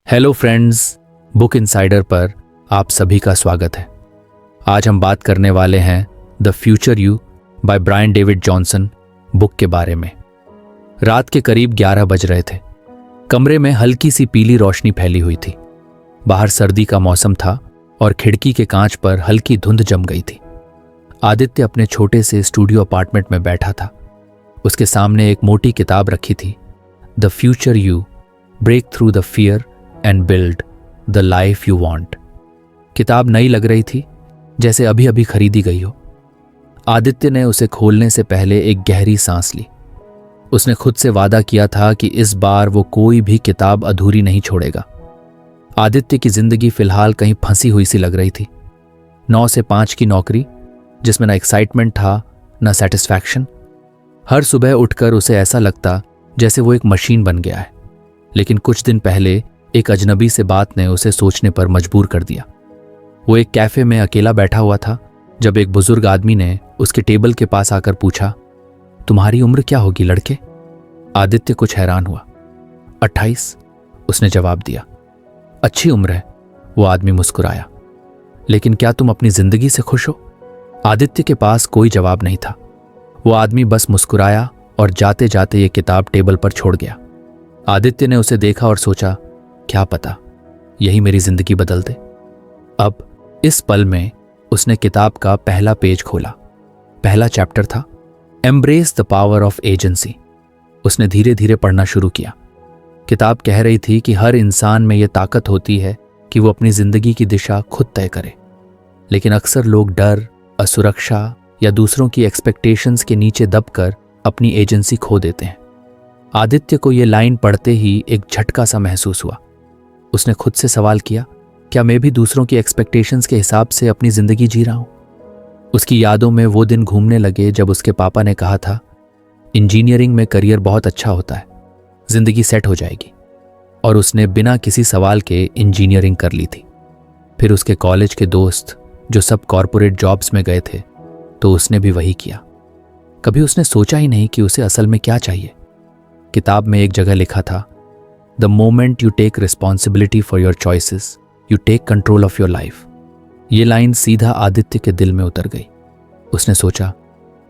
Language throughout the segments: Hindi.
हेलो फ्रेंड्स, बुक इनसाइडर पर आप सभी का स्वागत है। आज हम बात करने वाले हैं the future you by Brian David Johnson book के बारे में। रात के करीब 11 बज रहे थे। कमरे में हल्की सी पीली रोशनी फैली हुई थी। बाहर सर्दी का मौसम था और खिड़की के कांच पर हल्की धुंध जम गई थी। आदित्य अपने छोटे से स्टूडियो अपार्टमेंट में बैठा था। उसके सामने एक मोटी किताब रखी थी, the future you, break through the fear and build the life you want. किताब नई लग रही थी, जैसे अभी अभी खरीदी गई हो। आदित्य ने उसे खोलने से पहले एक गहरी सांस ली। उसने खुद से वादा किया था कि इस बार वो कोई भी किताब अधूरी नहीं छोड़ेगा। आदित्य की जिंदगी फिलहाल कहीं फंसी हुई सी लग रही थी। 9 से 5 की नौकरी, जिसमें ना एक्साइटमेंट था ना सेटिस्फैक्शन। हर सुबह उठकर उसे ऐसा लगता जैसे वो एक मशीन बन गया है। लेकिन कुछ दिन पहले एक अजनबी से बात ने उसे सोचने पर मजबूर कर दिया। वो एक कैफे में अकेला बैठा हुआ था जब एक बुजुर्ग आदमी ने उसके टेबल के पास आकर पूछा, तुम्हारी उम्र क्या होगी लड़के? आदित्य कुछ हैरान हुआ। 28, उसने जवाब दिया। अच्छी उम्र है, वो आदमी मुस्कुराया। लेकिन क्या तुम अपनी जिंदगी से खुश हो? आदित्य के पास कोई जवाब नहीं था। वो आदमी बस मुस्कुराया और जाते जाते ये किताब टेबल पर छोड़ गया। आदित्य ने उसे देखा और सोचा, क्या पता यही मेरी जिंदगी बदल दे। अब इस पल में उसने किताब का पहला पेज खोला। पहला चैप्टर था embrace the power of agency. उसने धीरे धीरे पढ़ना शुरू किया। किताब कह रही थी कि हर इंसान में यह ताकत होती है कि वो अपनी जिंदगी की दिशा खुद तय करे। लेकिन अक्सर लोग डर, असुरक्षा या दूसरों की एक्सपेक्टेशंस के नीचे दबकर अपनी एजेंसी खो देते हैं। आदित्य को यह लाइन पढ़ते ही एक झटका सा महसूस हुआ। उसने खुद से सवाल किया, क्या मैं भी दूसरों की एक्सपेक्टेशंस के हिसाब से अपनी जिंदगी जी रहा हूं? उसकी यादों में वो दिन घूमने लगे जब उसके पापा ने कहा था, इंजीनियरिंग में करियर बहुत अच्छा होता है, जिंदगी सेट हो जाएगी। और उसने बिना किसी सवाल के इंजीनियरिंग कर ली थी। फिर उसके कॉलेज के दोस्त जो सब कॉरपोरेट जॉब्स में गए थे, तो उसने भी वही किया। कभी उसने सोचा ही नहीं कि उसे असल में क्या चाहिए। किताब में एक जगह लिखा था, the moment you take responsibility for your choices you take control of your life. ये लाइन सीधा आदित्य के दिल में उतर गई। उसने सोचा,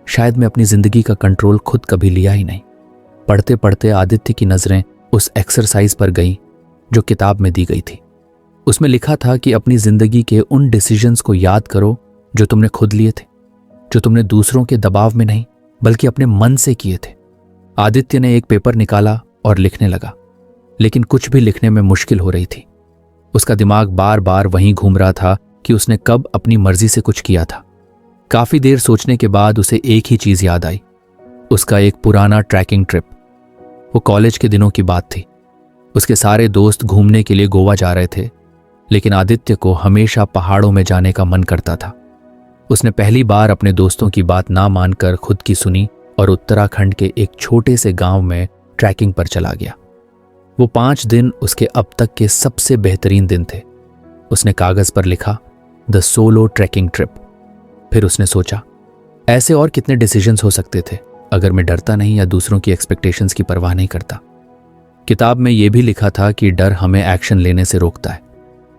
शायद मैं अपनी जिंदगी का कंट्रोल खुद कभी लिया ही नहीं। पढ़ते पढ़ते आदित्य की नजरें उस एक्सरसाइज पर गईं जो किताब में दी गई थी। उसमें लिखा था कि अपनी जिंदगी के उन डिसीजंस को याद करो जो तुमने खुद लिए थे, जो तुमने दूसरों के दबाव में नहीं बल्कि अपने मन से किए थे। आदित्य ने एक पेपर निकाला और लिखने लगा, लेकिन कुछ भी लिखने में मुश्किल हो रही थी। उसका दिमाग बार बार वहीं घूम रहा था कि उसने कब अपनी मर्जी से कुछ किया था। काफी देर सोचने के बाद उसे एक ही चीज याद आई, उसका एक पुराना ट्रैकिंग ट्रिप। वो कॉलेज के दिनों की बात थी। उसके सारे दोस्त घूमने के लिए गोवा जा रहे थे, लेकिन आदित्य को हमेशा पहाड़ों में जाने का मन करता था। उसने पहली बार अपने दोस्तों की बात ना मानकर खुद की सुनी और उत्तराखंड के एक छोटे से गांव में ट्रैकिंग पर चला गया। वो 5 दिन उसके अब तक के सबसे बेहतरीन दिन थे। उसने कागज पर लिखा, द सोलो ट्रैकिंग ट्रिप। फिर उसने सोचा, ऐसे और कितने डिसीजंस हो सकते थे अगर मैं डरता नहीं या दूसरों की एक्सपेक्टेशंस की परवाह नहीं करता। किताब में यह भी लिखा था कि डर हमें एक्शन लेने से रोकता है,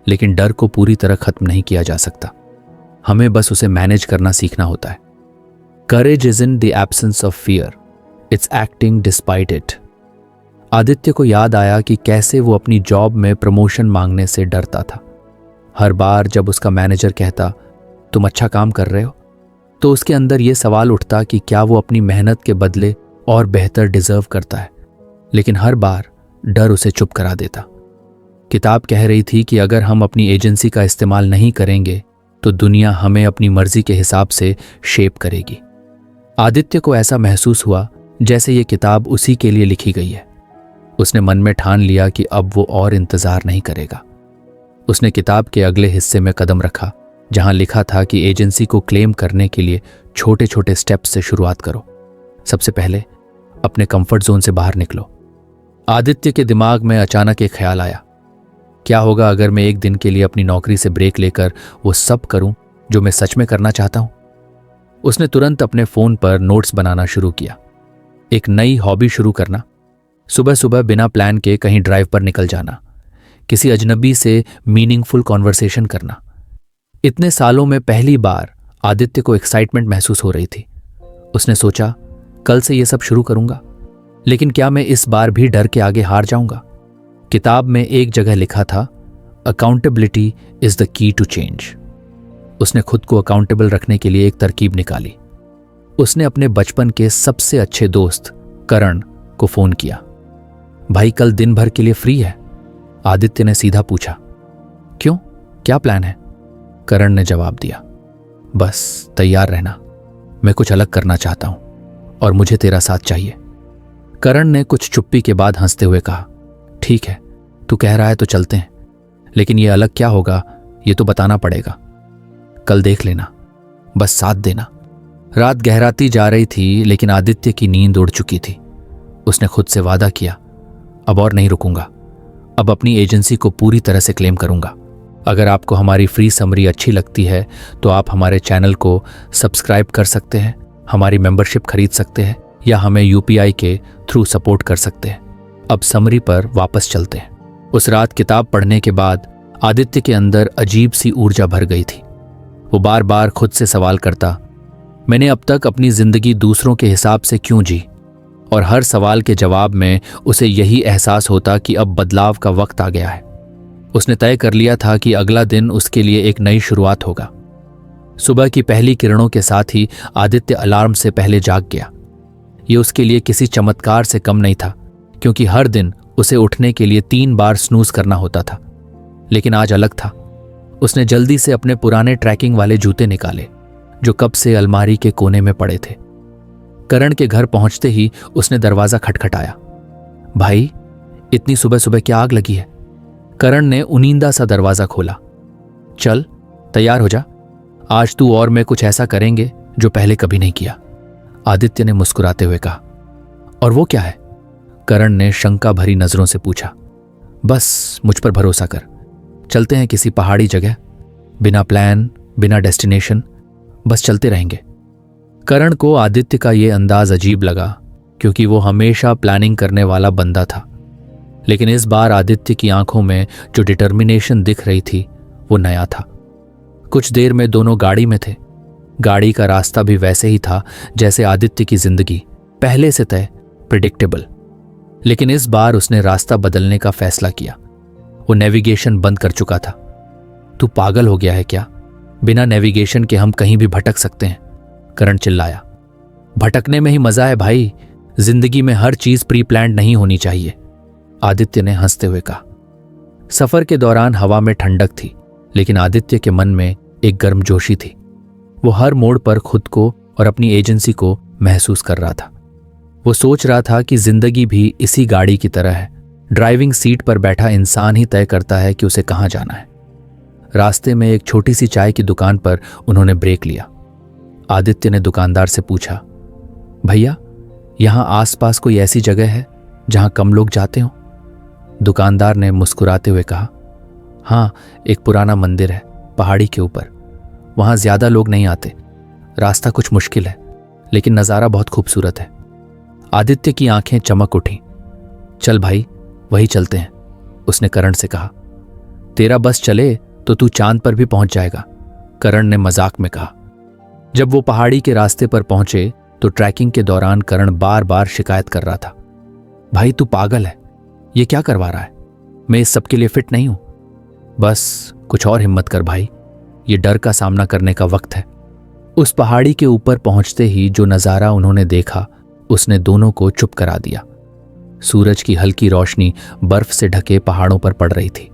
लेकिन डर को पूरी तरह खत्म नहीं किया जा सकता। हमें बस उसे मैनेज करना सीखना होता है। Courage isn't the absence of fear, it's acting despite it. Aditya को याद आया कि कैसे वो अपनी जॉब में प्रमोशन मांगने से डरता था। हर बार जब उसका मैनेजर कहता, तुम अच्छा काम कर रहे हो, तो उसके अंदर ये सवाल उठता कि क्या वो अपनी मेहनत के बदले और बेहतर डिजर्व करता है। लेकिन हर बार डर उसे चुप करा देता। किताब कह रही थी कि अगर हम अपनी एजेंसी का इस्तेमाल नहीं करेंगे तो दुनिया हमें अपनी मर्जी के हिसाब से शेप करेगी। आदित्य को ऐसा महसूस हुआ जैसे ये किताब उसी के लिए लिखी गई है। उसने मन में ठान लिया कि अब वो और इंतजार नहीं करेगा। उसने किताब के अगले हिस्से में कदम रखा, जहां लिखा था कि एजेंसी को क्लेम करने के लिए छोटे छोटे स्टेप्स से शुरुआत करो। सबसे पहले अपने कंफर्ट जोन से बाहर निकलो। आदित्य के दिमाग में अचानक एक ख्याल आया, क्या होगा अगर मैं एक दिन के लिए अपनी नौकरी से ब्रेक लेकर वो सब करूं जो मैं सच में करना चाहता हूं? उसने तुरंत अपने फोन पर नोट्स बनाना शुरू किया। एक नई हॉबी शुरू करना, सुबह सुबह बिना प्लान के कहीं ड्राइव पर निकल जाना, किसी अजनबी से मीनिंगफुल कॉन्वर्सेशन करना। इतने सालों में पहली बार आदित्य को एक्साइटमेंट महसूस हो रही थी। उसने सोचा, कल से ये सब शुरू करूंगा, लेकिन क्या मैं इस बार भी डर के आगे हार जाऊंगा? किताब में एक जगह लिखा था, accountability is the key to change. उसने खुद को अकाउंटेबल रखने के लिए एक तरकीब निकाली। उसने अपने बचपन के सबसे अच्छे दोस्त करण को फोन किया। भाई कल दिन भर के लिए फ्री है? आदित्य ने सीधा पूछा। क्यों, क्या प्लान है? करण ने जवाब दिया, बस तैयार रहना, मैं कुछ अलग करना चाहता हूं और मुझे तेरा साथ चाहिए। करण ने कुछ चुप्पी के बाद हंसते हुए कहा, ठीक है, तू कह रहा है तो चलते हैं, लेकिन ये अलग क्या होगा ये तो बताना पड़ेगा। कल देख लेना, बस साथ देना। रात गहराती जा रही थी, लेकिन आदित्य की नींद उड़ चुकी थी। उसने खुद से वादा किया, अब और नहीं रुकूंगा, अब अपनी एजेंसी को पूरी तरह से क्लेम करूंगा। अगर आपको हमारी फ्री समरी अच्छी लगती है तो आप हमारे चैनल को सब्सक्राइब कर सकते हैं, हमारी मेंबरशिप खरीद सकते हैं या हमें यूपीआई के थ्रू सपोर्ट कर सकते हैं। अब समरी पर वापस चलते हैं। उस रात किताब पढ़ने के बाद आदित्य के अंदर अजीब सी ऊर्जा भर गई थी। वो बार बार खुद से सवाल करता, मैंने अब तक अपनी जिंदगी दूसरों के हिसाब से क्यों जी? और हर सवाल के जवाब में उसे यही एहसास होता कि अब बदलाव का वक्त आ गया है। उसने तय कर लिया था कि अगला दिन उसके लिए एक नई शुरुआत होगा। सुबह की पहली किरणों के साथ ही आदित्य अलार्म से पहले जाग गया। ये उसके लिए किसी चमत्कार से कम नहीं था, क्योंकि हर दिन उसे उठने के लिए 3 बार स्नूज करना होता था। लेकिन आज अलग था। उसने जल्दी से अपने पुराने ट्रैकिंग वाले जूते निकाले, जो कब से अलमारी के कोने में पड़े थे। करण के घर पहुंचते ही उसने दरवाजा खटखटाया। भाई, इतनी सुबह सुबह क्या आग लगी है? करण ने उनींदा सा दरवाजा खोला। चल, तैयार हो जा, आज तू और मैं कुछ ऐसा करेंगे जो पहले कभी नहीं किया, आदित्य ने मुस्कुराते हुए कहा। और वो क्या है? करण ने शंका भरी नजरों से पूछा। बस मुझ पर भरोसा कर, चलते हैं किसी पहाड़ी जगह, बिना प्लान, बिना डेस्टिनेशन, बस चलते रहेंगे। करण को आदित्य का ये अंदाज अजीब लगा, क्योंकि वो हमेशा प्लानिंग करने वाला बंदा था। लेकिन इस बार आदित्य की आंखों में जो डिटर्मिनेशन दिख रही थी वो नया था। कुछ देर में दोनों गाड़ी में थे। गाड़ी का रास्ता भी वैसे ही था जैसे आदित्य की जिंदगी, पहले से तय, प्रिडिक्टेबल। लेकिन इस बार उसने रास्ता बदलने का फैसला किया। वो नेविगेशन बंद कर चुका था। तू पागल हो गया है क्या? बिना नेविगेशन के हम कहीं भी भटक सकते हैं, करण चिल्लाया। भटकने में ही मजा है भाई, जिंदगी में हर चीज प्री प्लान्ड नहीं होनी चाहिए, आदित्य ने हंसते हुए कहा। सफर के दौरान हवा में ठंडक थी, लेकिन आदित्य के मन में एक गर्मजोशी थी। वो हर मोड़ पर खुद को और अपनी एजेंसी को महसूस कर रहा था। वो सोच रहा था कि जिंदगी भी इसी गाड़ी की तरह है। ड्राइविंग सीट पर बैठा इंसान ही तय करता है कि उसे कहाँ जाना है। रास्ते में एक छोटी सी चाय की दुकान पर उन्होंने ब्रेक लिया। आदित्य ने दुकानदार से पूछा, भैया, यहाँ आसपास कोई ऐसी जगह है जहाँ कम लोग जाते हों? दुकानदार ने मुस्कुराते हुए कहा, हाँ, एक पुराना मंदिर है पहाड़ी के ऊपर, वहाँ ज्यादा लोग नहीं आते। रास्ता कुछ मुश्किल है, लेकिन नज़ारा बहुत खूबसूरत है। आदित्य की आंखें चमक उठीं। चल भाई, वही चलते हैं, उसने करण से कहा। तेरा बस चले तो तू चांद पर भी पहुंच जाएगा, करण ने मजाक में कहा। जब वो पहाड़ी के रास्ते पर पहुंचे तो ट्रैकिंग के दौरान करण बार बार शिकायत कर रहा था, भाई तू पागल है, ये क्या करवा रहा है? मैं इस सब के लिए फिट नहीं हूं। बस कुछ और हिम्मत कर भाई, ये डर का सामना करने का वक्त है। उस पहाड़ी के ऊपर पहुंचते ही जो नज़ारा उन्होंने देखा उसने दोनों को चुप करा दिया। सूरज की हल्की रोशनी बर्फ से ढके पहाड़ों पर पड़ रही थी।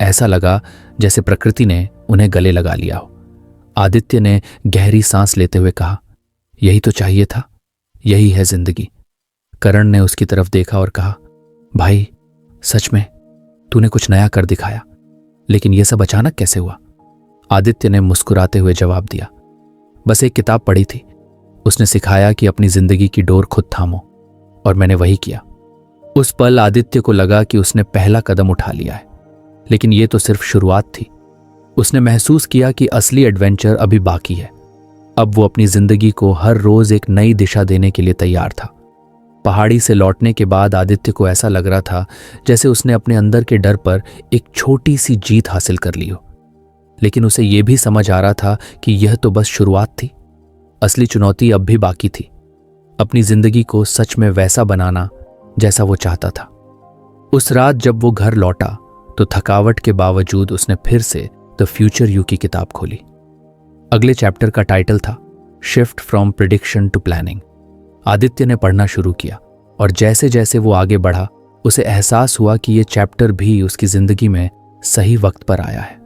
ऐसा लगा जैसे प्रकृति ने उन्हें गले लगा लिया हो। आदित्य ने गहरी सांस लेते हुए कहा, यही तो चाहिए था, यही है जिंदगी। करण ने उसकी तरफ देखा और कहा, भाई सच में तूने कुछ नया कर दिखाया, लेकिन यह सब अचानक कैसे हुआ? आदित्य ने मुस्कुराते हुए जवाब दिया, बस एक किताब पढ़ी थी, उसने सिखाया कि अपनी जिंदगी की डोर खुद थामो, और मैंने वही किया। उस पल आदित्य को लगा कि उसने पहला कदम उठा लिया है, लेकिन यह तो सिर्फ शुरुआत थी। उसने महसूस किया कि असली एडवेंचर अभी बाकी है। अब वो अपनी जिंदगी को हर रोज एक नई दिशा देने के लिए तैयार था। पहाड़ी से लौटने के बाद आदित्य को ऐसा लग रहा था जैसे उसने अपने अंदर के डर पर एक छोटी सी जीत हासिल कर ली हो। लेकिन उसे यह भी समझ आ रहा था कि यह तो बस शुरुआत थी, असली चुनौती अब भी बाकी थी, अपनी जिंदगी को सच में वैसा बनाना जैसा वो चाहता था। उस रात जब वो घर लौटा तो थकावट के बावजूद उसने फिर से द फ्यूचर यू की किताब खोली। अगले चैप्टर का टाइटल था shift from prediction to planning. Aditya ने पढ़ना शुरू किया और जैसे जैसे वो आगे बढ़ा उसे एहसास हुआ कि ये चैप्टर भी उसकी जिंदगी में सही वक्त पर आया है।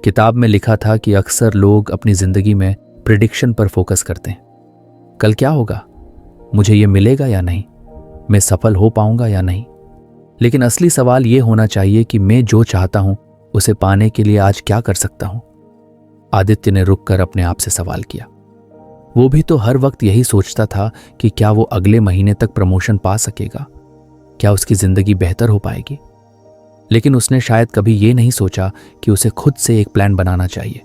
किताब में लिखा था कि अक्सर लोग अपनी जिंदगी में प्रिडिक्शन पर फोकस करते हैं। कल क्या होगा, मुझे ये मिलेगा या नहीं, मैं सफल हो पाऊंगा या नहीं। लेकिन असली सवाल ये होना चाहिए कि मैं जो चाहता हूं उसे पाने के लिए आज क्या कर सकता हूं। आदित्य ने रुककर अपने आप से सवाल किया। वो भी तो हर वक्त यही सोचता था कि क्या वो अगले महीने तक प्रमोशन पा सकेगा, क्या उसकी जिंदगी बेहतर हो पाएगी। लेकिन उसने शायद कभी ये नहीं सोचा कि उसे खुद से एक प्लान बनाना चाहिए।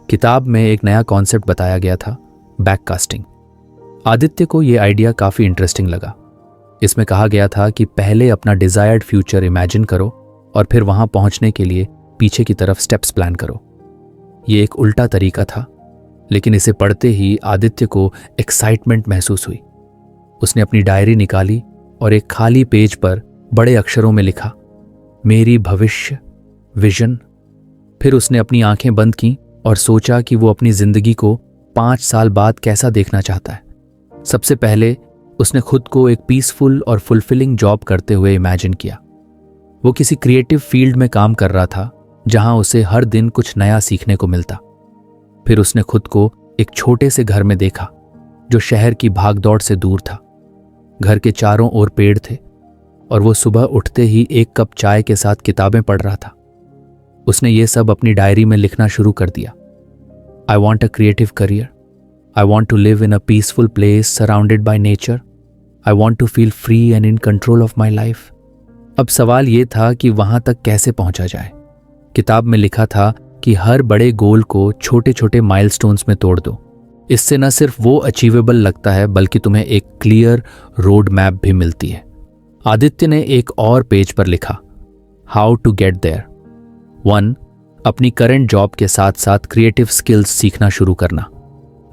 किताब में एक नया कॉन्सेप्ट बताया गया था, बैककास्टिंग। आदित्य को यह आइडिया काफी इंटरेस्टिंग लगा। इसमें कहा गया था कि पहले अपना डिजायर्ड फ्यूचर इमेजिन करो और फिर वहां पहुंचने के लिए पीछे की तरफ स्टेप्स प्लान करो। ये एक उल्टा तरीका था, लेकिन इसे पढ़ते ही आदित्य को एक्साइटमेंट महसूस हुई। उसने अपनी डायरी निकाली और एक खाली पेज पर बड़े अक्षरों में लिखा, मेरी भविष्य विजन। फिर उसने अपनी आंखें बंद की और सोचा कि वो अपनी जिंदगी को 5 साल बाद कैसा देखना चाहता है। सबसे पहले उसने खुद को एक पीसफुल और फुलफिलिंग जॉब करते हुए इमेजिन किया। वो किसी क्रिएटिव फील्ड में काम कर रहा था जहां उसे हर दिन कुछ नया सीखने को मिलता। फिर उसने खुद को एक छोटे से घर में देखा जो शहर की भागदौड़ से दूर था। घर के चारों ओर पेड़ थे और वो सुबह उठते ही एक कप चाय के साथ किताबें पढ़ रहा था। उसने ये सब अपनी डायरी में लिखना शुरू कर दिया। I want a creative career, I want to live in a peaceful place surrounded by nature, I want to feel free and in control of my life. अब सवाल ये था कि वहां तक कैसे पहुंचा जाए। किताब में लिखा था कि हर बड़े गोल को छोटे छोटे माइलस्टोन्स में तोड़ दो। इससे न सिर्फ वो अचीवेबल लगता है बल्कि तुम्हें एक क्लियर रोड मैप भी मिलती है। आदित्य ने एक और पेज पर लिखा, हाउ टू गेट देयर। 1. अपनी करंट जॉब के साथ साथ क्रिएटिव स्किल्स सीखना शुरू करना।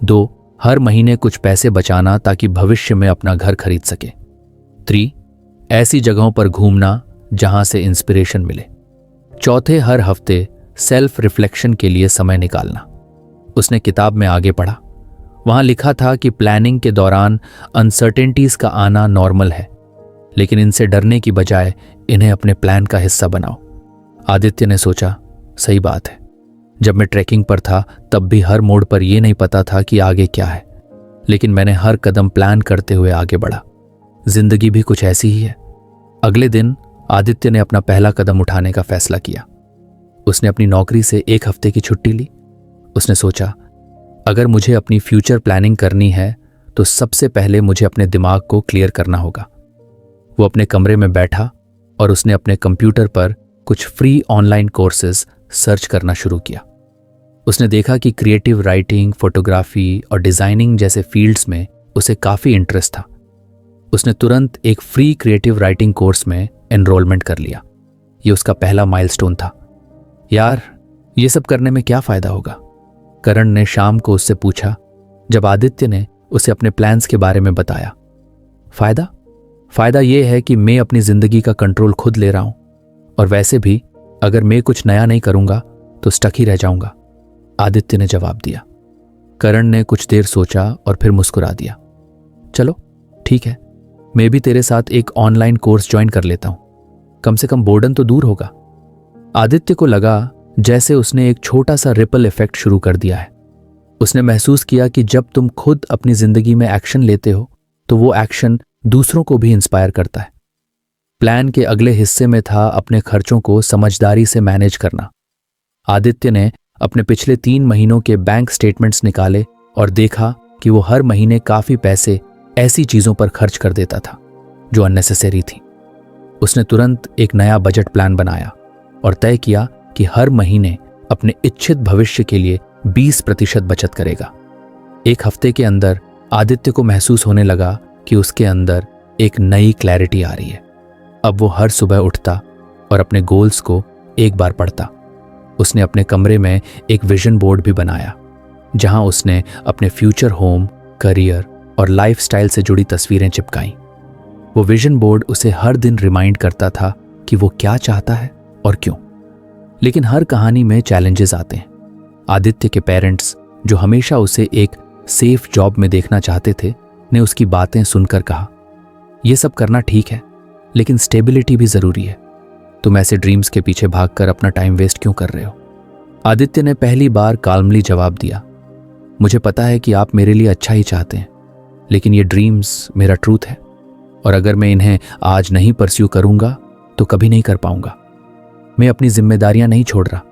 2. हर महीने कुछ पैसे बचाना ताकि भविष्य में अपना घर खरीद सके। 3. ऐसी जगहों पर घूमना जहां से इंस्पिरेशन मिले। 4. हर हफ्ते सेल्फ रिफ्लेक्शन के लिए समय निकालना। उसने किताब में आगे पढ़ा। वहां लिखा था कि प्लानिंग के दौरान अनसर्टेनिटीज का आना नॉर्मल है, लेकिन इनसे डरने की बजाय इन्हें अपने प्लान का हिस्सा बनाओ। आदित्य ने सोचा, सही बात है। जब मैं ट्रैकिंग पर था तब भी हर मोड़ पर यह नहीं पता था कि आगे क्या है, लेकिन मैंने हर कदम प्लान करते हुए आगे बढ़ा। जिंदगी भी कुछ ऐसी ही है। अगले दिन आदित्य ने अपना पहला कदम उठाने का फैसला किया। उसने अपनी नौकरी से 1 हफ्ते की छुट्टी ली। उसने सोचा, अगर मुझे अपनी फ्यूचर प्लानिंग करनी है तो सबसे पहले मुझे अपने दिमाग को क्लियर करना होगा। वो अपने कमरे में बैठा और उसने अपने कंप्यूटर पर कुछ फ्री ऑनलाइन कोर्सेज सर्च करना शुरू किया। उसने देखा कि क्रिएटिव राइटिंग, फोटोग्राफी और डिजाइनिंग जैसे फील्ड्स में उसे काफी इंटरेस्ट था। उसने तुरंत एक फ्री क्रिएटिव राइटिंग कोर्स में एनरोलमेंट कर लिया। ये उसका पहला माइलस्टोन था। यार, ये सब करने में क्या फायदा होगा? करण ने शाम को उससे पूछा जब आदित्य ने उसे अपने प्लान्स के बारे में बताया। फायदा यह है कि मैं अपनी जिंदगी का कंट्रोल खुद ले रहा हूं, और वैसे भी अगर मैं कुछ नया नहीं करूंगा तो स्टक ही रह जाऊंगा, आदित्य ने जवाब दिया। करण ने कुछ देर सोचा और फिर मुस्कुरा दिया। चलो ठीक है, मैं भी तेरे साथ एक ऑनलाइन कोर्स ज्वाइन कर लेता हूं, कम से कम बोर्डन तो दूर होगा। आदित्य को लगा जैसे उसने एक छोटा सा रिपल इफेक्ट शुरू कर दिया है। उसने महसूस किया कि जब तुम खुद अपनी जिंदगी में एक्शन लेते हो तो वो एक्शन दूसरों को भी इंस्पायर करता है। प्लान के अगले हिस्से में था अपने खर्चों को समझदारी से मैनेज करना। आदित्य ने अपने पिछले 3 महीनों के बैंक स्टेटमेंट्स निकाले और देखा कि वो हर महीने काफी पैसे ऐसी चीजों पर खर्च कर देता था जो अननेसेसरी थी। उसने तुरंत एक नया बजट प्लान बनाया और तय किया कि हर महीने अपने इच्छित भविष्य के लिए 20% बचत करेगा। 1 हफ्ते के अंदर आदित्य को महसूस होने लगा कि उसके अंदर एक नई क्लैरिटी आ रही है। अब वो हर सुबह उठता और अपने गोल्स को एक बार पढ़ता। उसने अपने कमरे में एक विजन बोर्ड भी बनाया जहां उसने अपने फ्यूचर होम, करियर और लाइफस्टाइल से जुड़ी तस्वीरें चिपकाईं। वो विजन बोर्ड उसे हर दिन रिमाइंड करता था कि वो क्या चाहता है और क्यों। लेकिन हर कहानी में चैलेंजेस आते हैं। आदित्य के पेरेंट्स, जो हमेशा उसे एक सेफ जॉब में देखना चाहते थे, ने उसकी बातें सुनकर कहा, यह सब करना ठीक है, लेकिन स्टेबिलिटी भी जरूरी है। तुम ऐसे ड्रीम्स के पीछे भागकर अपना टाइम वेस्ट क्यों कर रहे हो? आदित्य ने पहली बार काल्मली जवाब दिया, मुझे पता है कि आप मेरे लिए अच्छा ही चाहते हैं, लेकिन ये ड्रीम्स मेरा ट्रूथ है, और अगर मैं इन्हें आज नहीं परस्यू करूंगा तो कभी नहीं कर पाऊंगा। मैं अपनी जिम्मेदारियां नहीं छोड़ रहा,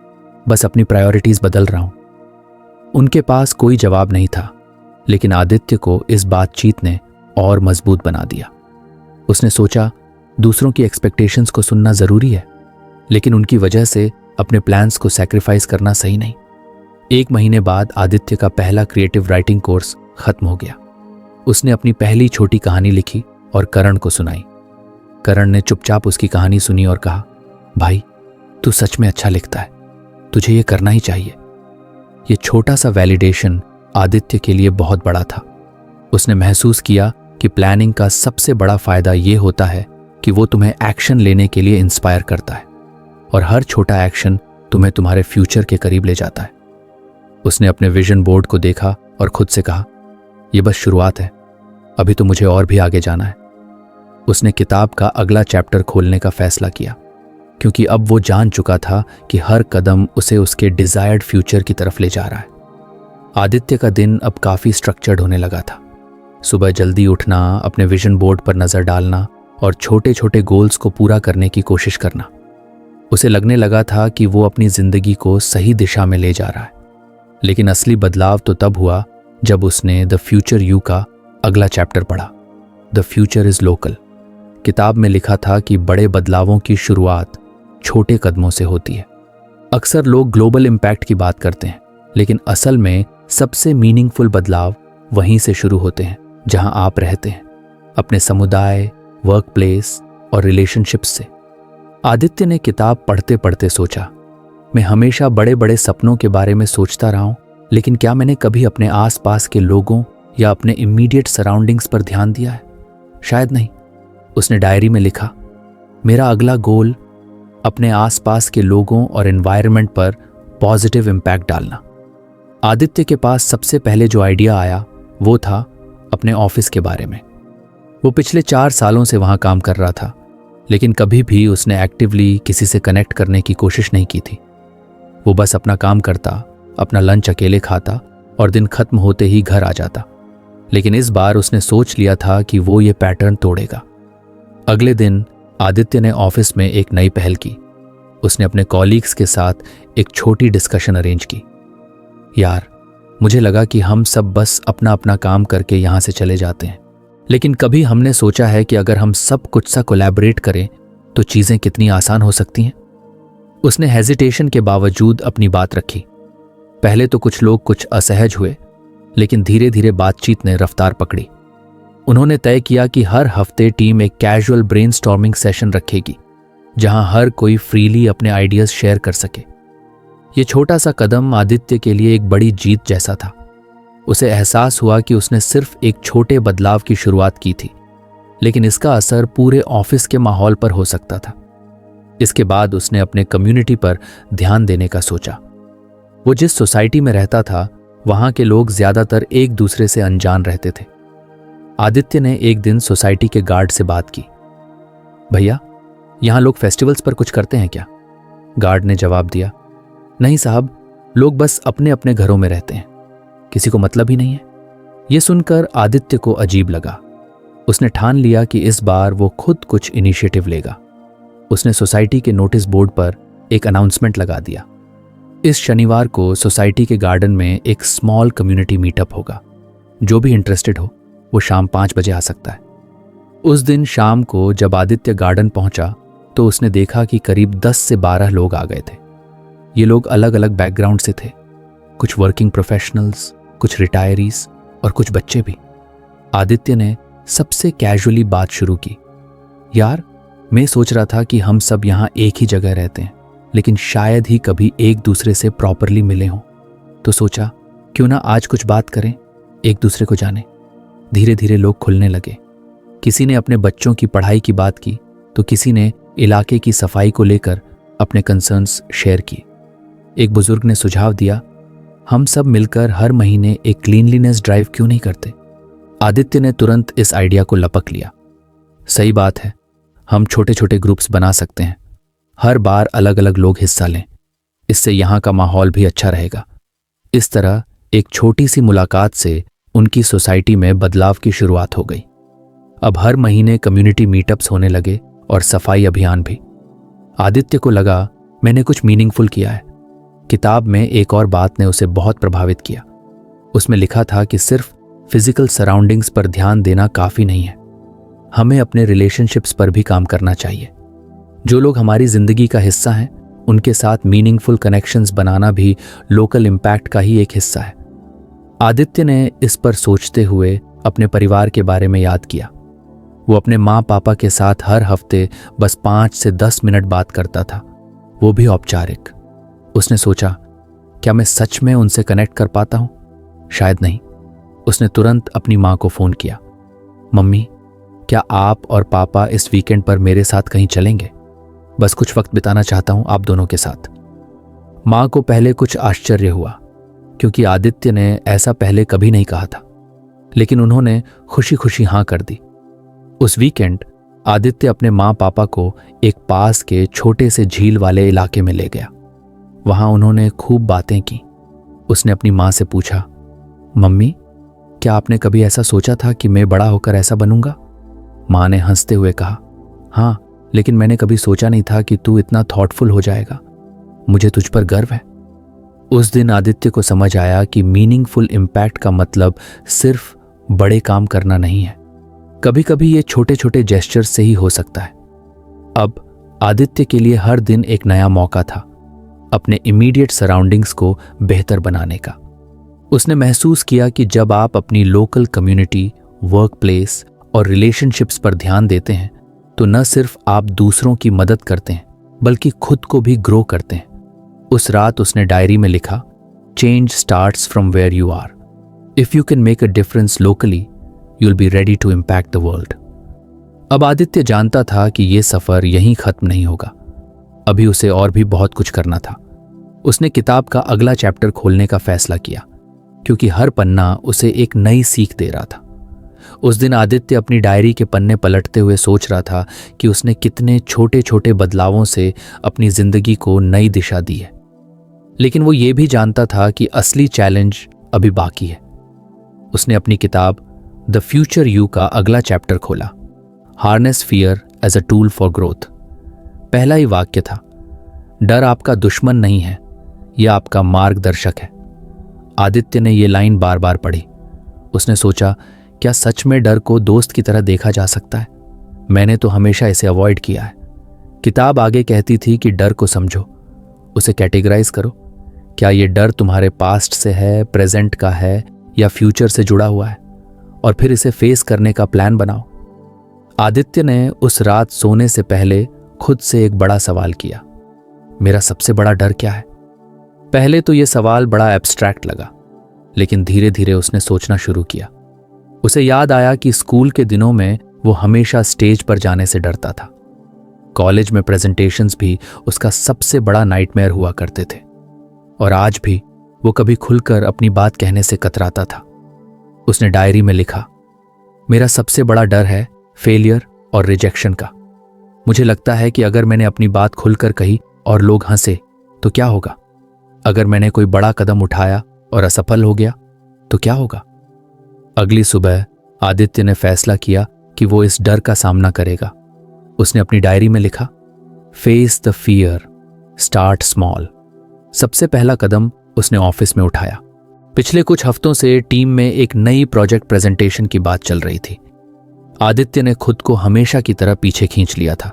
बस अपनी प्रायोरिटीज बदल रहा हूं। उनके पास कोई जवाब नहीं था, लेकिन आदित्य को इस बातचीत ने और मजबूत बना दिया। उसने सोचा, दूसरों की एक्सपेक्टेशंस को सुनना जरूरी है, लेकिन उनकी वजह से अपने प्लान्स को सैक्रिफाइस करना सही नहीं। 1 महीने बाद आदित्य का पहला क्रिएटिव राइटिंग कोर्स खत्म हो गया। उसने अपनी पहली छोटी कहानी लिखी और करण को सुनाई। करण ने चुपचाप उसकी कहानी सुनी और कहा, भाई तू सच में अच्छा लिखता है, तुझे ये करना ही चाहिए। ये छोटा सा वैलिडेशन आदित्य के लिए बहुत बड़ा था। उसने महसूस किया कि प्लानिंग का सबसे बड़ा फायदा ये होता है कि वो तुम्हें एक्शन लेने के लिए इंस्पायर करता है, और हर छोटा एक्शन तुम्हें तुम्हारे फ्यूचर के करीब ले जाता है। उसने अपने विजन बोर्ड को देखा और खुद से कहा, यह बस शुरुआत है, अभी तो मुझे और भी आगे जाना है। उसने किताब का अगला चैप्टर खोलने का फैसला किया, क्योंकि अब वो जान चुका था कि हर कदम उसे उसके डिजायर्ड फ्यूचर की तरफ ले जा रहा है। आदित्य का दिन अब काफी स्ट्रक्चर्ड होने लगा था। सुबह जल्दी उठना, अपने विजन बोर्ड पर नजर डालना और छोटे छोटे गोल्स को पूरा करने की कोशिश करना। उसे लगने लगा था कि वो अपनी जिंदगी को सही दिशा में ले जा रहा है। लेकिन असली बदलाव तो तब हुआ जब उसने द फ्यूचर यू का अगला चैप्टर पढ़ा, द फ्यूचर इज लोकल। किताब में लिखा था कि बड़े बदलावों की शुरुआत छोटे कदमों से होती है। अक्सर लोग ग्लोबल इम्पैक्ट की बात करते हैं, लेकिन असल में सबसे मीनिंगफुल बदलाव वहीं से शुरू होते हैं जहां आप रहते हैं, अपने समुदाय, वर्क प्लेस और रिलेशनशिप्स से। आदित्य ने किताब पढ़ते पढ़ते सोचा, मैं हमेशा बड़े बड़े सपनों के बारे में सोचता रहा हूं, लेकिन क्या मैंने कभी अपने आसपास के लोगों या अपने इमीडिएट सराउंडिंग्स पर ध्यान दिया है? शायद नहीं। उसने डायरी में लिखा, मेरा अगला गोल अपने आसपास के लोगों और एनवायरनमेंट पर पॉजिटिव इम्पैक्ट डालना। आदित्य के पास सबसे पहले जो आइडिया आया वो था अपने ऑफिस के बारे में। वो पिछले 4 सालों से वहां काम कर रहा था, लेकिन कभी भी उसने एक्टिवली किसी से कनेक्ट करने की कोशिश नहीं की थी। वो बस अपना काम करता, अपना लंच अकेले खाता और दिन खत्म होते ही घर आ जाता। लेकिन इस बार उसने सोच लिया था कि वो ये पैटर्न तोड़ेगा। अगले दिन आदित्य ने ऑफिस में एक नई पहल की। उसने अपने कॉलीग्स के साथ एक छोटी डिस्कशन अरेंज की। यार, मुझे लगा कि हम सब बस अपना अपना काम करके यहां से चले जाते हैं, लेकिन कभी हमने सोचा है कि अगर हम सब कुछ सा कोलैबोरेट करें तो चीजें कितनी आसान हो सकती हैं। उसने हेजिटेशन के बावजूद अपनी बात रखी। पहले तो कुछ लोग कुछ असहज हुए, लेकिन धीरे धीरे बातचीत ने रफ्तार पकड़ी। उन्होंने तय किया कि हर हफ्ते टीम एक कैजुअल ब्रेनस्टॉर्मिंग सेशन रखेगी, जहां हर कोई फ्रीली अपने आइडियाज शेयर कर सके। यह छोटा सा कदम आदित्य के लिए एक बड़ी जीत जैसा था। उसे एहसास हुआ कि उसने सिर्फ एक छोटे बदलाव की शुरुआत की थी, लेकिन इसका असर पूरे ऑफिस के माहौल पर हो सकता था। इसके बाद उसने अपने कम्युनिटी पर ध्यान देने का सोचा। वो जिस सोसाइटी में रहता था, वहां के लोग ज्यादातर एक दूसरे से अनजान रहते थे। आदित्य ने एक दिन सोसाइटी के गार्ड से बात की। भैया, यहां लोग फेस्टिवल्स पर कुछ करते हैं क्या? गार्ड ने जवाब दिया, नहीं साहब, लोग बस अपने अपने घरों में रहते हैं, किसी को मतलब ही नहीं है। यह सुनकर आदित्य को अजीब लगा। उसने ठान लिया कि इस बार वो खुद कुछ इनिशिएटिव लेगा। उसने सोसाइटी के नोटिस बोर्ड पर एक अनाउंसमेंट लगा दिया, इस शनिवार को सोसाइटी के गार्डन में एक स्मॉल कम्युनिटी मीटअप होगा। जो भी इंटरेस्टेड हो वो शाम 5 बजे आ सकता है। उस दिन शाम को जब आदित्य गार्डन पहुंचा तो उसने देखा कि करीब 10 से 12 लोग आ गए थे। ये लोग अलग अलग बैकग्राउंड से थे, कुछ वर्किंग प्रोफेशनल्स, कुछ रिटायरीज और कुछ बच्चे भी। आदित्य ने सबसे कैजुअली बात शुरू की। यार, मैं सोच रहा था कि हम सब यहाँ एक ही जगह रहते हैं, लेकिन शायद ही कभी एक दूसरे से प्रॉपरली मिले हों, तो सोचा क्यों ना आज कुछ बात करें, एक दूसरे को जाने। धीरे धीरे लोग खुलने लगे। किसी ने अपने बच्चों की पढ़ाई की बात की, तो किसी ने इलाके की सफाई को लेकर अपने कंसर्न्स शेयर किए। एक बुजुर्ग ने सुझाव दिया, हम सब मिलकर हर महीने एक क्लीनलीनेस ड्राइव क्यों नहीं करते। आदित्य ने तुरंत इस आइडिया को लपक लिया। सही बात है, हम छोटे छोटे ग्रुप्स बना सकते हैं, हर बार अलग अलग लोग हिस्सा लें, इससे यहाँ का माहौल भी अच्छा रहेगा। इस तरह एक छोटी सी मुलाकात से उनकी सोसाइटी में बदलाव की शुरुआत हो गई। अब हर महीने कम्युनिटी मीटअप्स होने लगे और सफाई अभियान भी। आदित्य को लगा मैंने कुछ मीनिंगफुल किया है। किताब में एक और बात ने उसे बहुत प्रभावित किया। उसमें लिखा था कि सिर्फ फिजिकल सराउंडिंग्स पर ध्यान देना काफी नहीं है, हमें अपने रिलेशनशिप्स पर भी काम करना चाहिए। जो लोग हमारी जिंदगी का हिस्सा हैं, उनके साथ मीनिंगफुल कनेक्शंस बनाना भी लोकल इम्पैक्ट का ही एक हिस्सा है। आदित्य ने इस पर सोचते हुए अपने परिवार के बारे में याद किया। वो अपने माँ पापा के साथ हर हफ्ते बस 5 से 10 मिनट बात करता था, वो भी औपचारिक। उसने सोचा, क्या मैं सच में उनसे कनेक्ट कर पाता हूं? शायद नहीं। उसने तुरंत अपनी माँ को फोन किया, मम्मी, क्या आप और पापा इस वीकेंड पर मेरे साथ कहीं चलेंगे? बस कुछ वक्त बिताना चाहता हूं आप दोनों के साथ। माँ को पहले कुछ आश्चर्य हुआ, क्योंकि आदित्य ने ऐसा पहले कभी नहीं कहा था, लेकिन उन्होंने खुशी खुशी हाँ कर दी। उस वीकेंड आदित्य अपने माँ पापा को एक पास के छोटे से झील वाले इलाके में ले गया। वहां उन्होंने खूब बातें की। उसने अपनी माँ से पूछा, मम्मी, क्या आपने कभी ऐसा सोचा था कि मैं बड़ा होकर ऐसा बनूंगा? माँ ने हंसते हुए कहा, हाँ, लेकिन मैंने कभी सोचा नहीं था कि तू इतना थॉटफुल हो जाएगा। मुझे तुझ पर गर्व है। उस दिन आदित्य को समझ आया कि मीनिंगफुल इम्पैक्ट का मतलब सिर्फ बड़े काम करना नहीं है, कभी कभी ये छोटे छोटे जेस्चर्स से ही हो सकता है। अब आदित्य के लिए हर दिन एक नया मौका था अपने इमीडिएट सराउंडिंग्स को बेहतर बनाने का। उसने महसूस किया कि जब आप अपनी लोकल कम्युनिटी, वर्क प्लेस और रिलेशनशिप्स पर ध्यान देते हैं, तो न सिर्फ आप दूसरों की मदद करते हैं, बल्कि खुद को भी ग्रो करते हैं। उस रात उसने डायरी में लिखा, change starts from where you are. If you can make a difference locally, you'll be ready to impact the world. अब आदित्य जानता था कि यह सफर यहीं खत्म नहीं होगा। अभी उसे और भी बहुत कुछ करना था। उसने किताब का अगला चैप्टर खोलने का फैसला किया, क्योंकि हर पन्ना उसे एक नई सीख दे रहा था। उस दिन आदित्य अपनी डायरी के पन्ने पलटते हुए सोच रहा था कि उसने कितने छोटे छोटे बदलावों से अपनी जिंदगी को नई दिशा दी है। लेकिन वो ये भी जानता था कि असली चैलेंज अभी बाकी है। उसने अपनी किताब द फ्यूचर यू का अगला चैप्टर खोला, harness fear as a tool for growth. पहला ही वाक्य था, डर आपका दुश्मन नहीं है, यह आपका मार्गदर्शक है। आदित्य ने यह लाइन बार बार पढ़ी। उसने सोचा, क्या सच में डर को दोस्त की तरह देखा जा सकता है? मैंने तो हमेशा इसे अवॉइड किया है। किताब आगे कहती थी कि डर को समझो, उसे कैटेगराइज करो। क्या यह डर तुम्हारे पास्ट से है, प्रेजेंट का है, या फ्यूचर से जुड़ा हुआ है? और फिर इसे फेस करने का प्लान बनाओ। आदित्य ने उस रात सोने से पहले खुद से एक बड़ा सवाल किया, मेरा सबसे बड़ा डर क्या है? पहले तो यह सवाल बड़ा एब्स्ट्रैक्ट लगा, लेकिन धीरे धीरे उसने सोचना शुरू किया। उसे याद आया कि स्कूल के दिनों में वो हमेशा स्टेज पर जाने से डरता था। कॉलेज में प्रेजेंटेशंस भी उसका सबसे बड़ा नाइटमेयर हुआ करते थे, और आज भी वो कभी खुलकर अपनी बात कहने से कतराता था। उसने डायरी में लिखा, मेरा सबसे बड़ा डर है फेलियर और रिजेक्शन का। मुझे लगता है कि अगर मैंने अपनी बात खुलकर कही और लोग हंसे तो क्या होगा? अगर मैंने कोई बड़ा कदम उठाया और असफल हो गया तो क्या होगा? अगली सुबह आदित्य ने फैसला किया कि वो इस डर का सामना करेगा। उसने अपनी डायरी में लिखा, face the fear, start small. सबसे पहला कदम उसने ऑफिस में उठाया। पिछले कुछ हफ्तों से टीम में एक नई प्रोजेक्ट प्रेजेंटेशन की बात चल रही थी। आदित्य ने खुद को हमेशा की तरह पीछे खींच लिया था,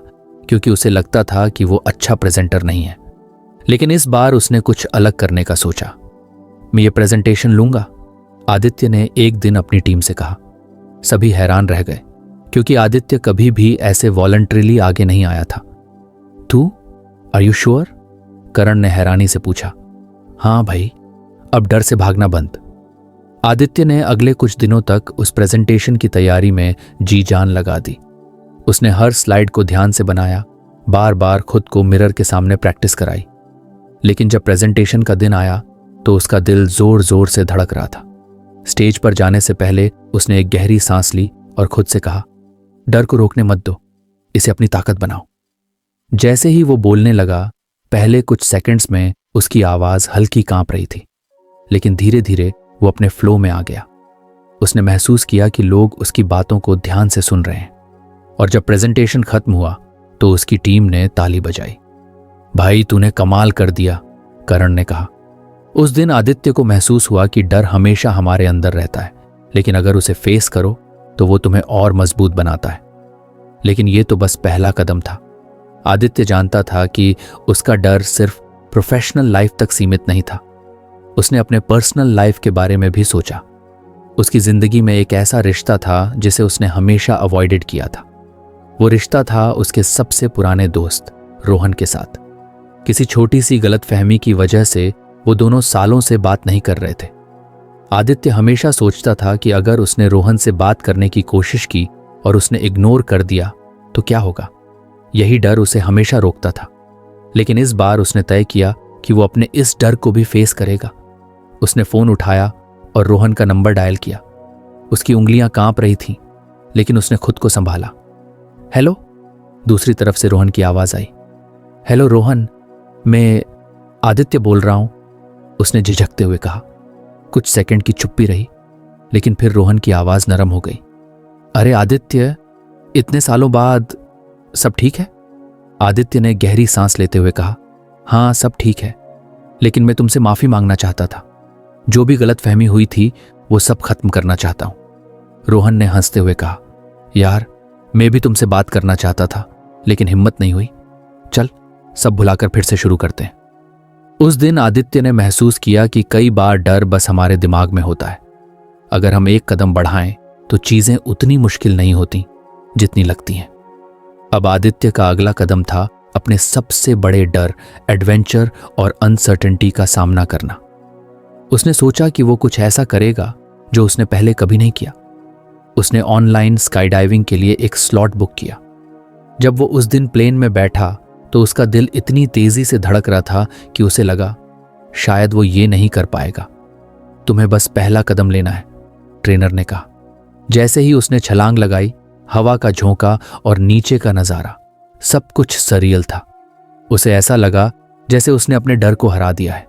क्योंकि उसे लगता था कि वो अच्छा प्रेजेंटर नहीं है। लेकिन इस बार उसने कुछ अलग करने का सोचा। मैं ये प्रेजेंटेशन लूंगा, आदित्य ने एक दिन अपनी टीम से कहा। सभी हैरान रह गए क्योंकि आदित्य कभी भी ऐसे वॉलंटरीली आगे नहीं आया था। तू, आर यू श्योर? करण ने हैरानी से पूछा। हाँ भाई, अब डर से भागना बंद। आदित्य ने अगले कुछ दिनों तक उस प्रेजेंटेशन की तैयारी में जी जान लगा दी। उसने हर स्लाइड को ध्यान से बनाया, बार बार खुद को मिरर के सामने प्रैक्टिस कराई। लेकिन जब प्रेजेंटेशन का दिन आया तो उसका दिल जोर जोर से धड़क रहा था। स्टेज पर जाने से पहले उसने एक गहरी सांस ली और खुद से कहा, डर को रोकने मत दो, इसे अपनी ताकत बनाओ। जैसे ही वो बोलने लगा, पहले कुछ सेकंड्स में उसकी आवाज हल्की कांप रही थी, लेकिन धीरे धीरे वो अपने फ्लो में आ गया। उसने महसूस किया कि लोग उसकी बातों को ध्यान से सुन रहे हैं। और जब प्रेजेंटेशन खत्म हुआ तो उसकी टीम ने ताली बजाई। भाई, तूने कमाल कर दिया, करण ने कहा। उस दिन आदित्य को महसूस हुआ कि डर हमेशा हमारे अंदर रहता है, लेकिन अगर उसे फेस करो तो वो तुम्हें और मजबूत बनाता है। लेकिन ये तो बस पहला कदम था। आदित्य जानता था कि उसका डर सिर्फ प्रोफेशनल लाइफ तक सीमित नहीं था। उसने अपने पर्सनल लाइफ के बारे में भी सोचा। उसकी जिंदगी में एक ऐसा रिश्ता था जिसे उसने हमेशा अवॉइडेड किया था। वो रिश्ता था उसके सबसे पुराने दोस्त रोहन के साथ। किसी छोटी सी गलतफहमी की वजह से वो दोनों सालों से बात नहीं कर रहे थे। आदित्य हमेशा सोचता था कि अगर उसने रोहन से बात करने की कोशिश की और उसने इग्नोर कर दिया तो क्या होगा। यही डर उसे हमेशा रोकता था। लेकिन इस बार उसने तय किया कि वो अपने इस डर को भी फेस करेगा। उसने फोन उठाया और रोहन का नंबर डायल किया। उसकी उंगलियां कांप रही थीं, लेकिन उसने खुद को संभाला। हेलो, दूसरी तरफ से रोहन की आवाज आई। हेलो रोहन, मैं आदित्य बोल रहा हूं, उसने झिझकते हुए कहा। कुछ सेकंड की चुप्पी रही, लेकिन फिर रोहन की आवाज नरम हो गई। अरे आदित्य, इतने सालों बाद सब ठीक है? आदित्य ने गहरी सांस लेते हुए कहा। हाँ, सब ठीक है, लेकिन मैं तुमसे माफी मांगना चाहता था। जो भी गलतफहमी हुई थी वो सब खत्म करना चाहता हूं। रोहन ने हंसते हुए कहा। यार, मैं भी तुमसे बात करना चाहता था, लेकिन हिम्मत नहीं हुई। चल, सब भुलाकर फिर से शुरू करते हैं। उस दिन आदित्य ने महसूस किया कि कई बार डर बस हमारे दिमाग में होता है। अगर हम एक कदम बढ़ाएं तो चीजें उतनी मुश्किल नहीं होती जितनी लगती हैं। अब आदित्य का अगला कदम था अपने सबसे बड़े डर, एडवेंचर और अनसर्टेनिटी का सामना करना। उसने सोचा कि वो कुछ ऐसा करेगा जो उसने पहले कभी नहीं किया। उसने ऑनलाइन स्काई डाइविंग के लिए एक स्लॉट बुक किया। जब वो उस दिन प्लेन में बैठा तो उसका दिल इतनी तेजी से धड़क रहा था कि उसे लगा शायद वो ये नहीं कर पाएगा। तुम्हें बस पहला कदम लेना है, ट्रेनर ने कहा। जैसे ही उसने छलांग लगाई, हवा का झोंका और नीचे का नजारा, सब कुछ सरियल था। उसे ऐसा लगा जैसे उसने अपने डर को हरा दिया है।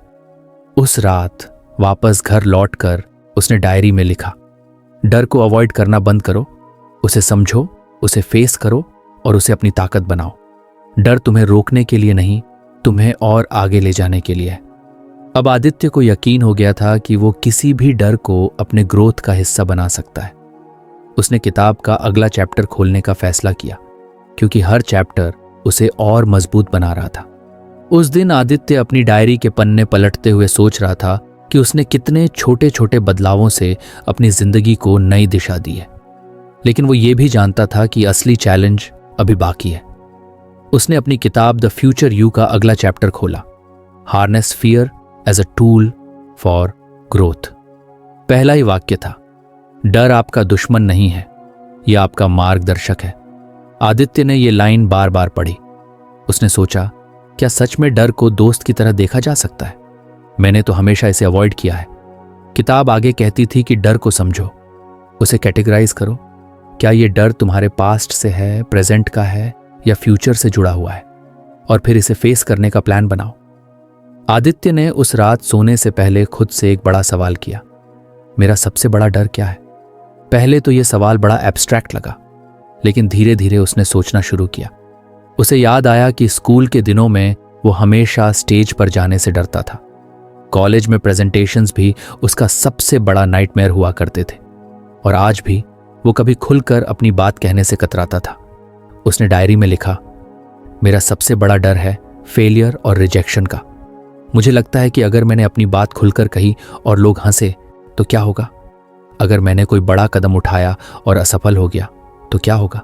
उस रात वापस घर लौटकर उसने डायरी में लिखा, डर को अवॉइड करना बंद करो, उसे समझो, उसे फेस करो और उसे अपनी ताकत बनाओ। डर तुम्हें रोकने के लिए नहीं, तुम्हें और आगे ले जाने के लिए है। अब आदित्य को यकीन हो गया था कि वो किसी भी डर को अपने ग्रोथ का हिस्सा बना सकता है। उसने किताब का अगला चैप्टर खोलने का फैसला किया, क्योंकि हर चैप्टर उसे और मजबूत बना रहा था। उस दिन आदित्य अपनी डायरी के पन्ने पलटते हुए सोच रहा था कि उसने कितने छोटे छोटे बदलावों से अपनी जिंदगी को नई दिशा दी है। लेकिन वो ये भी जानता था कि असली चैलेंज अभी बाकी है। उसने अपनी किताब द फ्यूचर यू का अगला चैप्टर खोला, harness fear as a tool for growth. पहला ही वाक्य था, डर आपका दुश्मन नहीं है, यह आपका मार्गदर्शक है। आदित्य ने यह लाइन बार बार पढ़ी। उसने सोचा, क्या सच में डर को दोस्त की तरह देखा जा सकता है? मैंने तो हमेशा इसे अवॉइड किया है। किताब आगे कहती थी कि डर को समझो, उसे कैटेगराइज करो। क्या यह डर तुम्हारे पास्ट से है, प्रेजेंट का है या फ्यूचर से जुड़ा हुआ है, और फिर इसे फेस करने का प्लान बनाओ। आदित्य ने उस रात सोने से पहले खुद से एक बड़ा सवाल किया, मेरा सबसे बड़ा डर क्या है? पहले तो यह सवाल बड़ा एब्स्ट्रैक्ट लगा, लेकिन धीरे धीरे उसने सोचना शुरू किया। उसे याद आया कि स्कूल के दिनों में वो हमेशा स्टेज पर जाने से डरता था। कॉलेज में प्रेजेंटेशंस भी उसका सबसे बड़ा नाइटमेयर हुआ करते थे, और आज भी वो कभी खुलकर अपनी बात कहने से कतराता था। उसने डायरी में लिखा, मेरा सबसे बड़ा डर है फेलियर और रिजेक्शन का। मुझे लगता है कि अगर मैंने अपनी बात खुलकर कही और लोग हंसे तो क्या होगा? अगर मैंने कोई बड़ा कदम उठाया और असफल हो गया तो क्या होगा?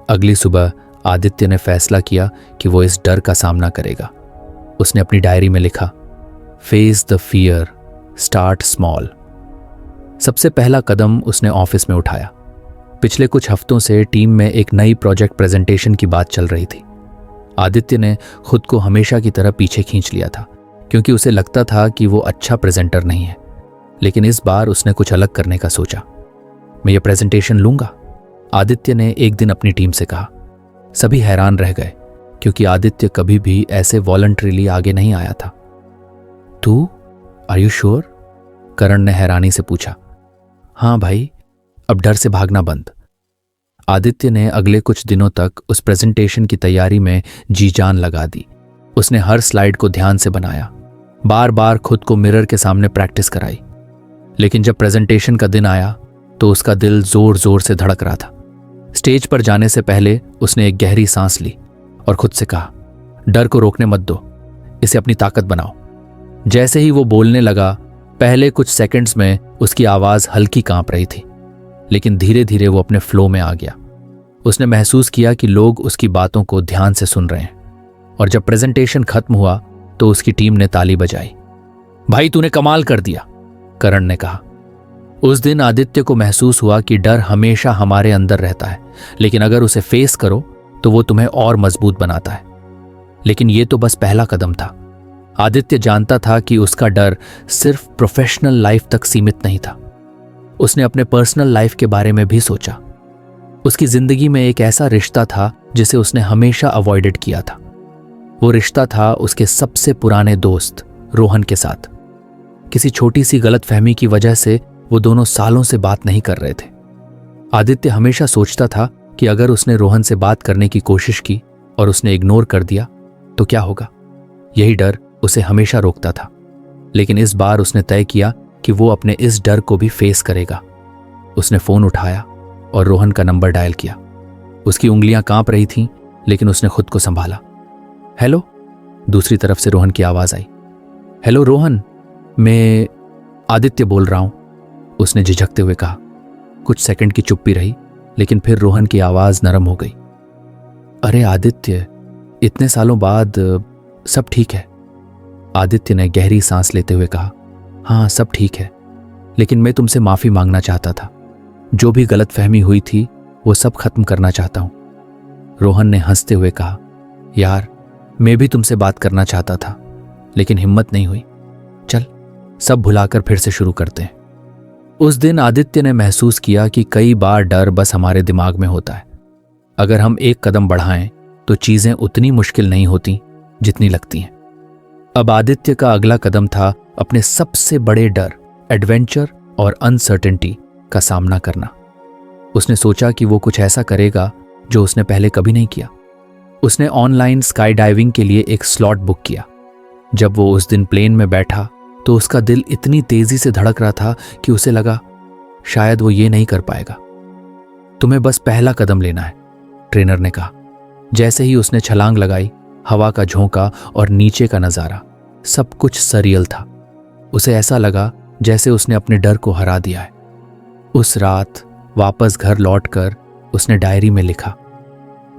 अगली सुबह आदित्य ने फैसला किया कि वो इस डर का सामना करेगा। उसने अपनी डायरी में लिखा, face the fear, start small. सबसे पहला कदम उसने ऑफिस में उठाया। पिछले कुछ हफ्तों से टीम में एक नई प्रोजेक्ट प्रेजेंटेशन की बात चल रही थी। आदित्य ने खुद को हमेशा की तरह पीछे खींच लिया था, क्योंकि उसे लगता था कि वो अच्छा प्रेजेंटर नहीं है। लेकिन इस बार उसने कुछ अलग करने का सोचा। मैं ये प्रेजेंटेशन लूंगा, आदित्य ने एक दिन अपनी टीम से कहा। सभी हैरान रह गए, क्योंकि आदित्य कभी भी ऐसे वॉलंटरीली आगे नहीं आया था। तू, आर यू श्योर? करण ने हैरानी से पूछा। हाँ भाई, अब डर से भागना बंद। आदित्य ने अगले कुछ दिनों तक उस प्रेजेंटेशन की तैयारी में जी जान लगा दी। उसने हर स्लाइड को ध्यान से बनाया, बार बार खुद को मिरर के सामने प्रैक्टिस कराई। लेकिन जब प्रेजेंटेशन का दिन आया तो उसका दिल जोर जोर से धड़क रहा था। स्टेज पर जाने से पहले उसने एक गहरी सांस ली और खुद से कहा, डर को रोकने मत दो, इसे अपनी ताकत बनाओ। जैसे ही वो बोलने लगा, पहले कुछ सेकंड्स में उसकी आवाज हल्की कांप रही थी, लेकिन धीरे धीरे वो अपने फ्लो में आ गया। उसने महसूस किया कि लोग उसकी बातों को ध्यान से सुन रहे हैं। और जब प्रेजेंटेशन खत्म हुआ तो उसकी टीम ने ताली बजाई। भाई, तूने कमाल कर दिया, करण ने कहा। उस दिन आदित्य को महसूस हुआ कि डर हमेशा हमारे अंदर रहता है, लेकिन अगर उसे फेस करो तो वो तुम्हें और मजबूत बनाता है। लेकिन ये तो बस पहला कदम था। आदित्य जानता था कि उसका डर सिर्फ प्रोफेशनल लाइफ तक सीमित नहीं था। उसने अपने पर्सनल लाइफ के बारे में भी सोचा। उसकी जिंदगी में एक ऐसा रिश्ता था जिसे उसने हमेशा अवॉइडेड किया था। वो रिश्ता था उसके सबसे पुराने दोस्त रोहन के साथ। किसी छोटी सी गलतफहमी की वजह से वो दोनों सालों से बात नहीं कर रहे थे। आदित्य हमेशा सोचता था कि अगर उसने रोहन से बात करने की कोशिश की और उसने इग्नोर कर दिया तो क्या होगा। यही डर उसे हमेशा रोकता था। लेकिन इस बार उसने तय किया कि वो अपने इस डर को भी फेस करेगा। उसने फोन उठाया और रोहन का नंबर डायल किया। उसकी उंगलियां कांप रही थीं, लेकिन उसने खुद को संभाला। हेलो, दूसरी तरफ से रोहन की आवाज आई। हेलो रोहन, मैं आदित्य बोल रहा हूं, उसने झिझकते हुए कहा। कुछ सेकंड की चुप्पी रही, लेकिन फिर रोहन की आवाज नरम हो गई। अरे आदित्य, इतने सालों बाद सब ठीक है? आदित्य ने गहरी सांस लेते हुए कहा। हाँ, सब ठीक है, लेकिन मैं तुमसे माफी मांगना चाहता था। जो भी गलतफहमी हुई थी वो सब खत्म करना चाहता हूं। रोहन ने हंसते हुए कहा, यार, मैं भी तुमसे बात करना चाहता था, लेकिन हिम्मत नहीं हुई। चल, सब भुलाकर फिर से शुरू करते हैं। उस दिन आदित्य ने महसूस किया कि कई बार डर बस हमारे दिमाग में होता है। अगर हम एक कदम बढ़ाएं तो चीजें उतनी मुश्किल नहीं होती जितनी लगती हैं। अब आदित्य का अगला कदम था अपने सबसे बड़े डर, एडवेंचर और अनसर्टेनिटी का सामना करना। उसने सोचा कि वो कुछ ऐसा करेगा जो उसने पहले कभी नहीं किया। उसने ऑनलाइन स्काई डाइविंग के लिए एक स्लॉट बुक किया। जब वो उस दिन प्लेन में बैठा तो उसका दिल इतनी तेजी से धड़क रहा था कि उसे लगा शायद वो ये नहीं कर पाएगा। तुम्हें बस पहला कदम लेना है, ट्रेनर ने कहा। जैसे ही उसने छलांग लगाई, हवा का झोंका और नीचे का नजारा, सब कुछ सरियल था। उसे ऐसा लगा जैसे उसने अपने डर को हरा दिया है। उस रात वापस घर लौटकर उसने डायरी में लिखा,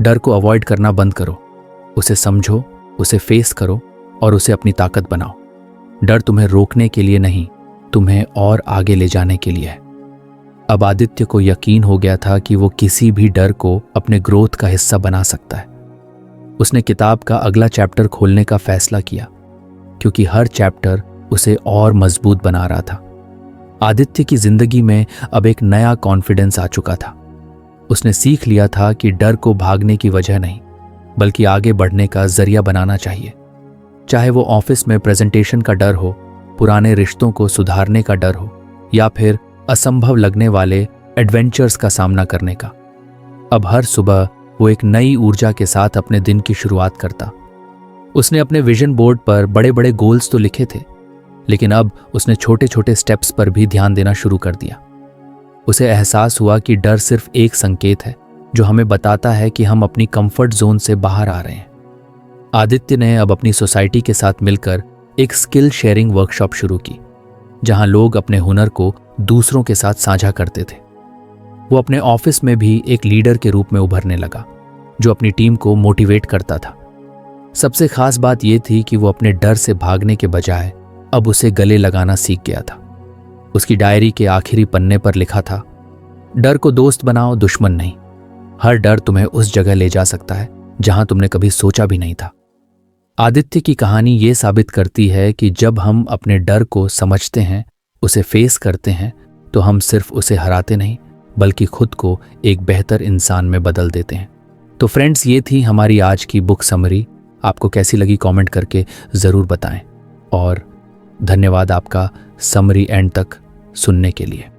डर को अवॉइड करना बंद करो, उसे समझो, उसे फेस करो और उसे अपनी ताकत बनाओ। डर तुम्हें रोकने के लिए नहीं, तुम्हें और आगे ले जाने के लिए है। अब आदित्य को यकीन हो गया था कि वो किसी भी डर को अपने ग्रोथ का हिस्सा बना सकता है। उसने किताब का अगला चैप्टर खोलने का फैसला किया, क्योंकि हर चैप्टर उसे और मजबूत बना रहा था। आदित्य की जिंदगी में अब एक नया कॉन्फिडेंस आ चुका था। उसने सीख लिया था कि डर को भागने की वजह नहीं, बल्कि आगे बढ़ने का जरिया बनाना चाहिए। चाहे वो ऑफिस में प्रेजेंटेशन का डर हो, पुराने रिश्तों को सुधारने का डर हो, या फिर असंभव लगने वाले एडवेंचर्स का सामना करने का। अब हर सुबह वो एक नई ऊर्जा के साथ अपने दिन की शुरुआत करता। उसने अपने विजन बोर्ड पर बड़े बड़े गोल्स तो लिखे थे, लेकिन अब उसने छोटे छोटे स्टेप्स पर भी ध्यान देना शुरू कर दिया। उसे एहसास हुआ कि डर सिर्फ एक संकेत है जो हमें बताता है कि हम अपनी कंफर्ट जोन से बाहर आ रहे हैं। आदित्य ने अब अपनी सोसाइटी के साथ मिलकर एक स्किल शेयरिंग वर्कशॉप शुरू की। जहां लोग अपने हुनर को दूसरों के साथ साझा करते थे। वो अपने ऑफिस में भी एक लीडर के रूप में उभरने लगा, जो अपनी टीम को मोटिवेट करता था। सबसे खास बात यह थी कि वो अपने डर से भागने के बजाय अब उसे गले लगाना सीख गया था। उसकी डायरी के आखिरी पन्ने पर लिखा था, डर को दोस्त बनाओ, दुश्मन नहीं। हर डर तुम्हें उस जगह ले जा सकता है जहां तुमने कभी सोचा भी नहीं था। आदित्य की कहानी ये साबित करती है कि जब हम अपने डर को समझते हैं, उसे फेस करते हैं, तो हम सिर्फ उसे हराते नहीं बल्कि खुद को एक बेहतर इंसान में बदल देते हैं। तो फ्रेंड्स, ये थी हमारी आज की बुक समरी। आपको कैसी लगी कमेंट करके ज़रूर बताएं और धन्यवाद आपका समरी एंड तक सुनने के लिए।